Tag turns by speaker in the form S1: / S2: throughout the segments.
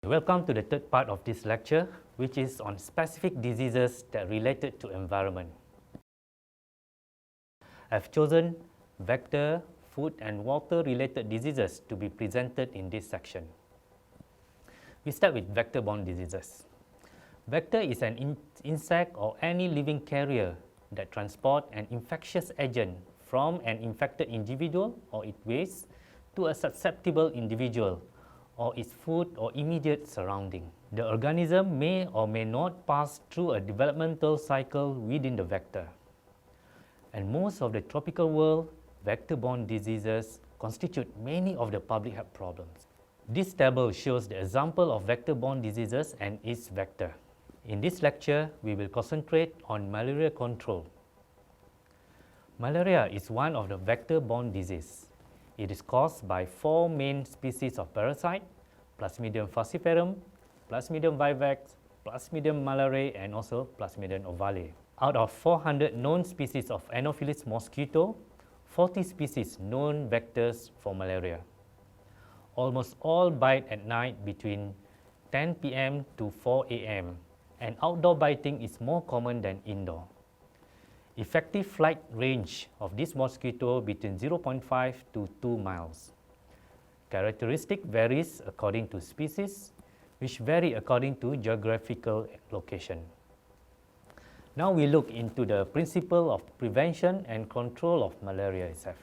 S1: Welcome to the third part of this lecture, which is on specific diseases that are related to environment. I've chosen vector, food and water related diseases to be presented in this section. We start with vector-borne diseases. Vector is an insect or any living carrier that transport an infectious agent from an infected individual or its waste to a susceptible individual or its food or immediate surrounding. The organism may or may not pass through a developmental cycle within the vector. And most of the tropical world, vector-borne diseases constitute many of the public health problems. This table shows the example of vector-borne diseases and its vector. In this lecture, we will concentrate on malaria control. Malaria is one of the vector-borne diseases. It is caused by four main species of parasite: Plasmodium falciparum, Plasmodium vivax, Plasmodium malariae, and also Plasmodium ovale. Out of 400 known species of Anopheles mosquito, 40 species known vectors for malaria. Almost all bite at night between 10 p.m. to 4 a.m. and outdoor biting is more common than indoor. Effective flight range of this mosquito between 0.5 to 2 miles. Characteristic varies according to species, which vary according to geographical location. Now we look into the principle of prevention and control of malaria itself.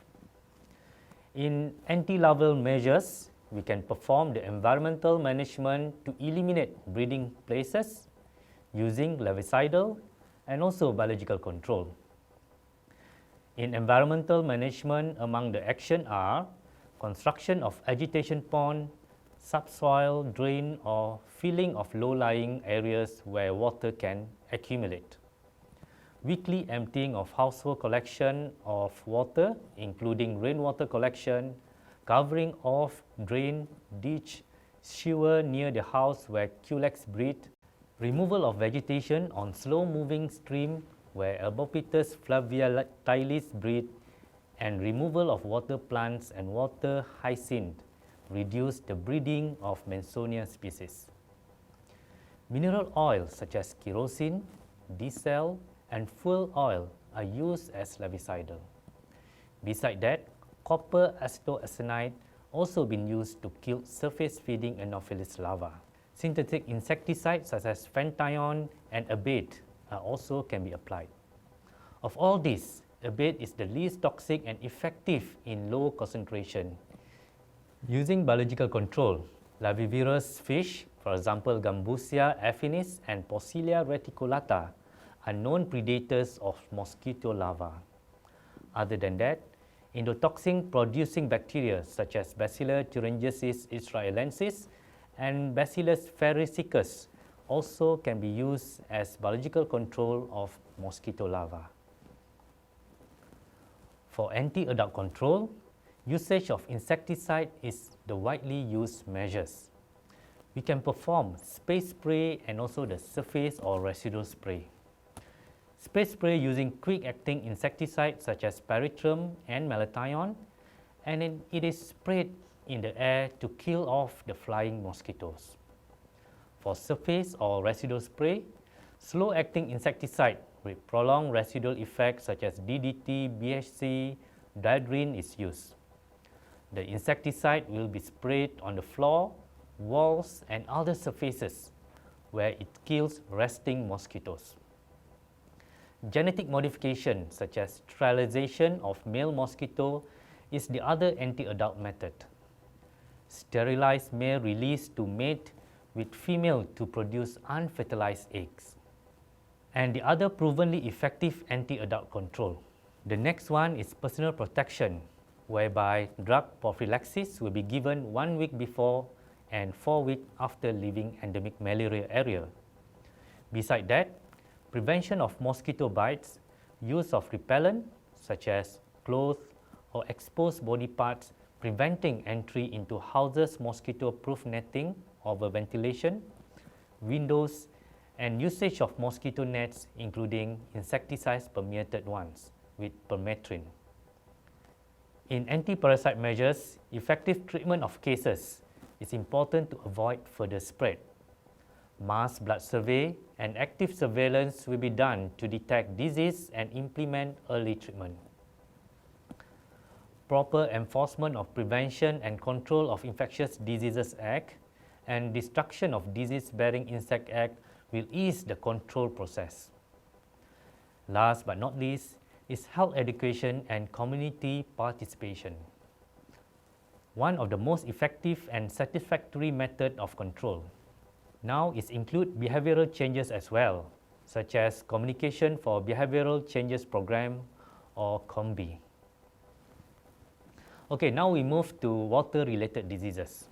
S1: In anti-larval measures, we can perform the environmental management to eliminate breeding places using larvicidal and also biological control. In environmental management, among the action are construction of agitation pond, subsoil drain or filling of low-lying areas where water can accumulate. Weekly emptying of household collection of water, including rainwater collection, covering of drain, ditch, sewer near the house where culex breed, removal of vegetation on slow-moving stream where Albopictus flaviatilis breed, and removal of water plants and water hyacinth reduce the breeding of Mansonia species. Mineral oils such as kerosene, diesel, and fuel oil are used as larvicidal. Besides that, copper acetoacenite also been used to kill surface-feeding Anopheles larvae. Synthetic insecticides such as fenthion and abate also can be applied. Of all these, abate is the least toxic and effective in low concentration. Using biological control, larvivorous fish, for example Gambusia affinis and Porcella reticulata, are known predators of mosquito larvae. Other than that, endotoxin-producing bacteria such as Bacillus thuringiensis israelensis and Bacillus pharisicus also can be used as biological control of mosquito larvae. For anti-adult control, usage of insecticide is the widely used measures. We can perform space spray and also the surface or residual spray. Space spray using quick-acting insecticides such as pyrethrum and malathion, and it is sprayed in the air to kill off the flying mosquitoes. For surface or residual spray, slow-acting insecticide with prolonged residual effects such as DDT, BHC, diadrine is used. The insecticide will be sprayed on the floor, walls, and other surfaces where it kills resting mosquitoes. Genetic modification such as sterilization of male mosquito is the other anti-adult method. Sterilized male released to mate with female to produce unfertilized eggs. And the other provenly effective anti-adult control. The next one is personal protection, whereby drug prophylaxis will be given 1 week before and 4 weeks after leaving endemic malaria area. Besides that, prevention of mosquito bites, use of repellent such as clothes or exposed body parts, preventing entry into houses, mosquito-proof netting over ventilation, windows, and usage of mosquito nets including insecticides permeated ones with permethrin. In anti-parasite measures, effective treatment of cases it's important to avoid further spread. Mass blood survey and active surveillance will be done to detect disease and implement early treatment. Proper enforcement of Prevention and Control of Infectious Diseases Act and Destruction of Disease-Bearing Insect Act will ease the control process. Last but not least is health education and community participation. One of the most effective and satisfactory method of control. Now is include behavioral changes as well, such as Communication for Behavioral Changes Program or COMBI. Okay, now we move to water-related diseases.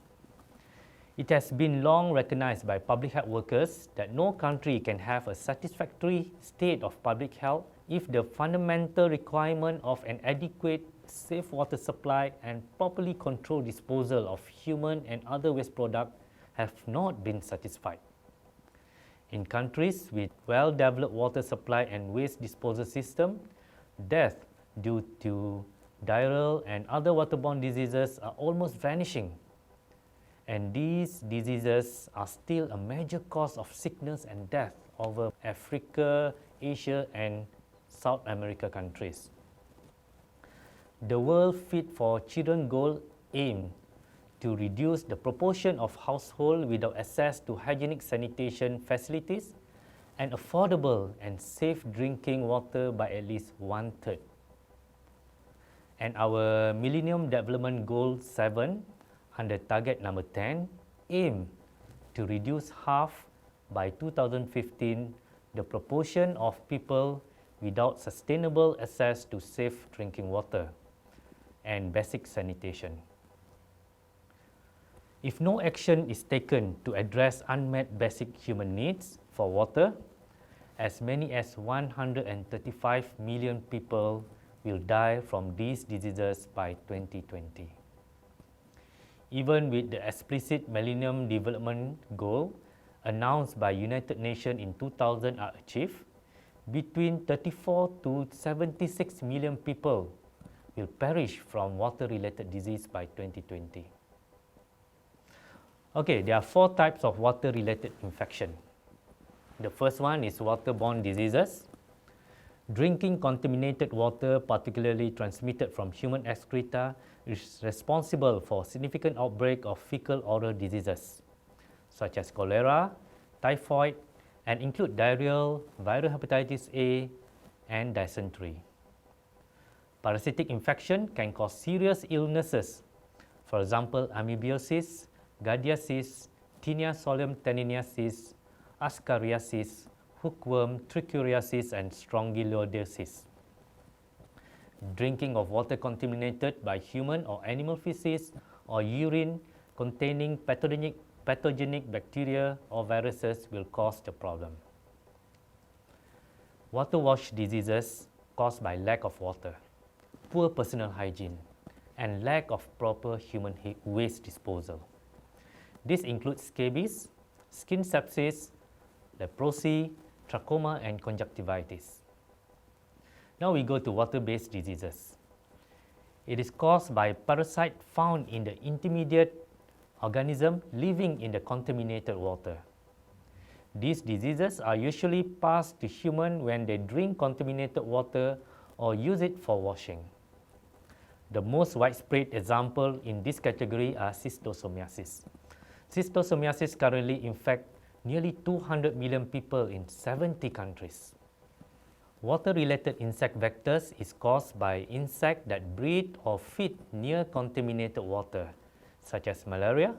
S1: It has been long recognized by public health workers that no country can have a satisfactory state of public health if the fundamental requirement of an adequate, safe water supply and properly controlled disposal of human and other waste products have not been satisfied. In countries with well-developed water supply and waste disposal system, death due to diarrheal and other waterborne diseases are almost vanishing. And these diseases are still a major cause of sickness and death over Africa, Asia, and South America countries. The World Feed for Children goal aimed to reduce the proportion of households without access to hygienic sanitation facilities and affordable and safe drinking water by at least 1/3. And our Millennium Development Goal 7 under target number 10 aim to reduce half by 2015 the proportion of people without sustainable access to safe drinking water and basic sanitation. If no action is taken to address unmet basic human needs for water, as many as 135 million people will die from these diseases by 2020. Even with the explicit Millennium Development Goal announced by United Nations in 2000 are achieved, between 34 to 76 million people will perish from water-related disease by 2020. Okay, there are 4 types of water-related infection. The first one is waterborne diseases. Drinking contaminated water, particularly transmitted from human excreta, is responsible for significant outbreak of fecal-oral diseases, such as cholera, typhoid, and include diarrheal, viral hepatitis A, and dysentery. Parasitic infection can cause serious illnesses, for example, amoebiasis, giardiasis, Tinea solium tanniniasis, ascariasis, hookworm, trichuriasis, and strongyloidosis. Drinking of water contaminated by human or animal feces or urine containing pathogenic bacteria or viruses will cause the problem. Water-wash diseases caused by lack of water, poor personal hygiene, and lack of proper human waste disposal. This includes scabies, skin sepsis, leprosy, trachoma, and conjunctivitis. Now we go to water-based diseases. It is caused by parasite found in the intermediate organism living in the contaminated water. These diseases are usually passed to humans when they drink contaminated water or use it for washing. The most widespread example in this category are schistosomiasis. Schistosomiasis currently infects nearly 200 million people in 70 countries. Water-related insect vectors is caused by insects that breed or feed near contaminated water, such as malaria,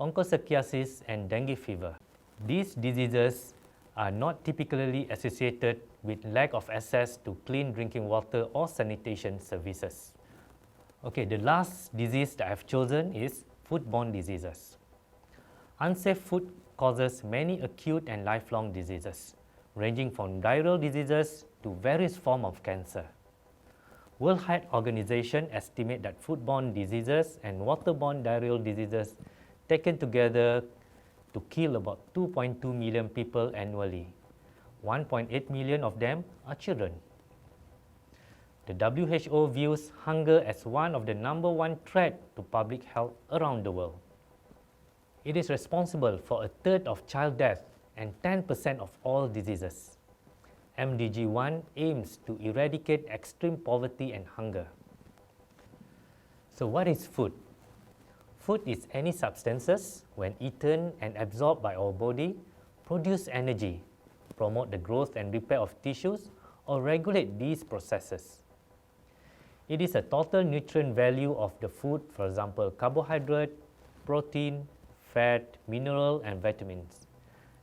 S1: onchocerciasis, and dengue fever. These diseases are not typically associated with lack of access to clean drinking water or sanitation services. Okay, the last disease that I've chosen is food-borne diseases. Unsafe food causes many acute and lifelong diseases, ranging from diarrheal diseases to various forms of cancer. World Health Organization estimate that foodborne diseases and waterborne diarrheal diseases taken together to kill about 2.2 million people annually. 1.8 million of them are children. The WHO views hunger as one of the #1 threat to public health around the world. It is responsible for a third of child death and 10% of all diseases. MDG 1 aims to eradicate extreme poverty and hunger. So what is food? Food is any substances, when eaten and absorbed by our body, produce energy, promote the growth and repair of tissues, or regulate these processes. It is a total nutrient value of the food, for example, carbohydrate, protein, fat, mineral, and vitamins,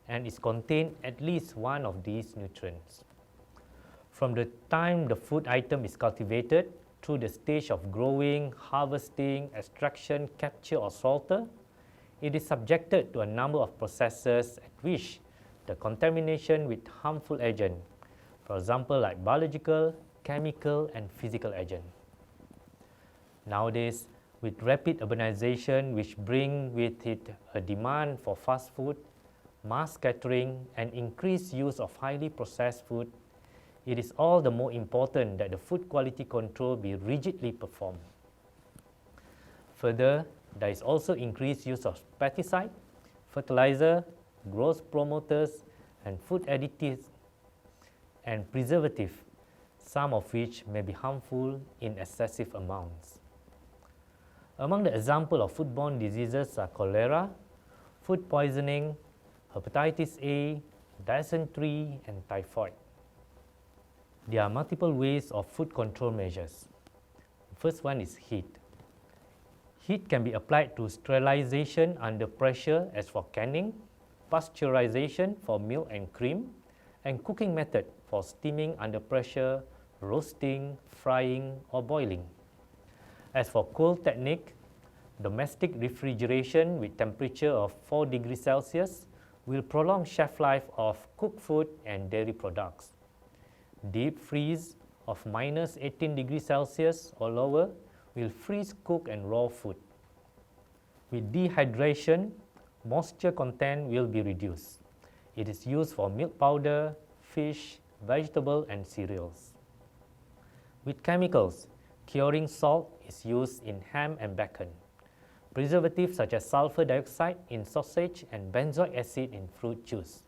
S1: and is contained at least one of these nutrients. From the time the food item is cultivated through the stage of growing, harvesting, extraction, capture, or slaughter, it is subjected to a number of processes at which the contamination with harmful agents, for example, like biological, chemical, and physical agents. Nowadays, with rapid urbanization, which bring with it a demand for fast food, mass catering, and increased use of highly processed food, it is all the more important that the food quality control be rigidly performed. Further, there is also increased use of pesticide, fertilizer, growth promoters, and food additives and preservatives, some of which may be harmful in excessive amounts. Among the examples of foodborne diseases are cholera, food poisoning, hepatitis A, dysentery, and typhoid. There are multiple ways of food control measures. The first one is heat. Heat can be applied to sterilization under pressure as for canning, pasteurization for milk and cream, and cooking method for steaming under pressure, roasting, frying, or boiling. As for cold technique, domestic refrigeration with temperature of 4 degrees Celsius will prolong shelf life of cooked food and dairy products. Deep freeze of minus 18 degrees Celsius or lower will freeze cooked and raw food. With dehydration, moisture content will be reduced. It is used for milk powder, fish, vegetable, and cereals. With chemicals, curing salt is used in ham and bacon. Preservatives such as sulfur dioxide in sausage and benzoic acid in fruit juice.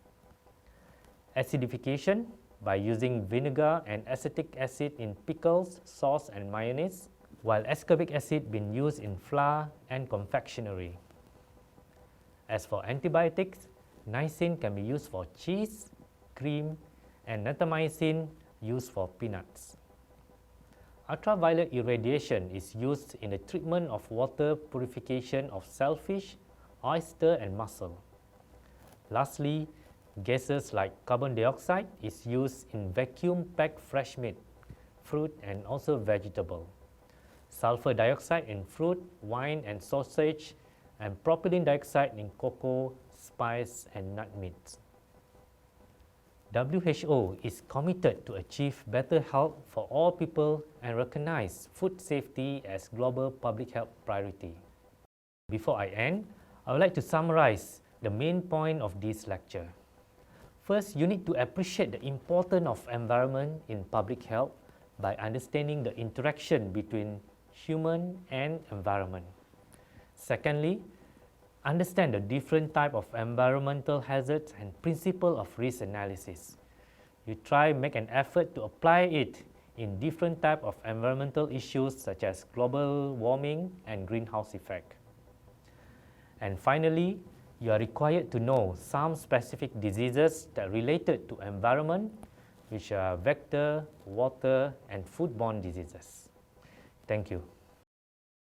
S1: Acidification by using vinegar and acetic acid in pickles, sauce, and mayonnaise, while ascorbic acid being used in flour and confectionery. As for antibiotics, niacin can be used for cheese, cream, and natamycin used for peanuts. Ultraviolet irradiation is used in the treatment of water purification of shellfish, oyster, and mussel. Lastly, gases like carbon dioxide is used in vacuum-packed fresh meat, fruit, and also vegetable. Sulfur dioxide in fruit, wine, and sausage, and propylene dioxide in cocoa, spice, and nut meats. WHO is committed to achieve better health for all people and recognize food safety as global public health priority. Before I end, I would like to summarize the main point of this lecture. First, you need to appreciate the importance of environment in public health by understanding the interaction between human and environment. Secondly, understand the different type of environmental hazards and principle of risk analysis. You try make an effort to apply it in different type of environmental issues such as global warming and greenhouse effect. And finally, you are required to know some specific diseases that are related to environment, which are vector, water, and foodborne diseases. Thank you.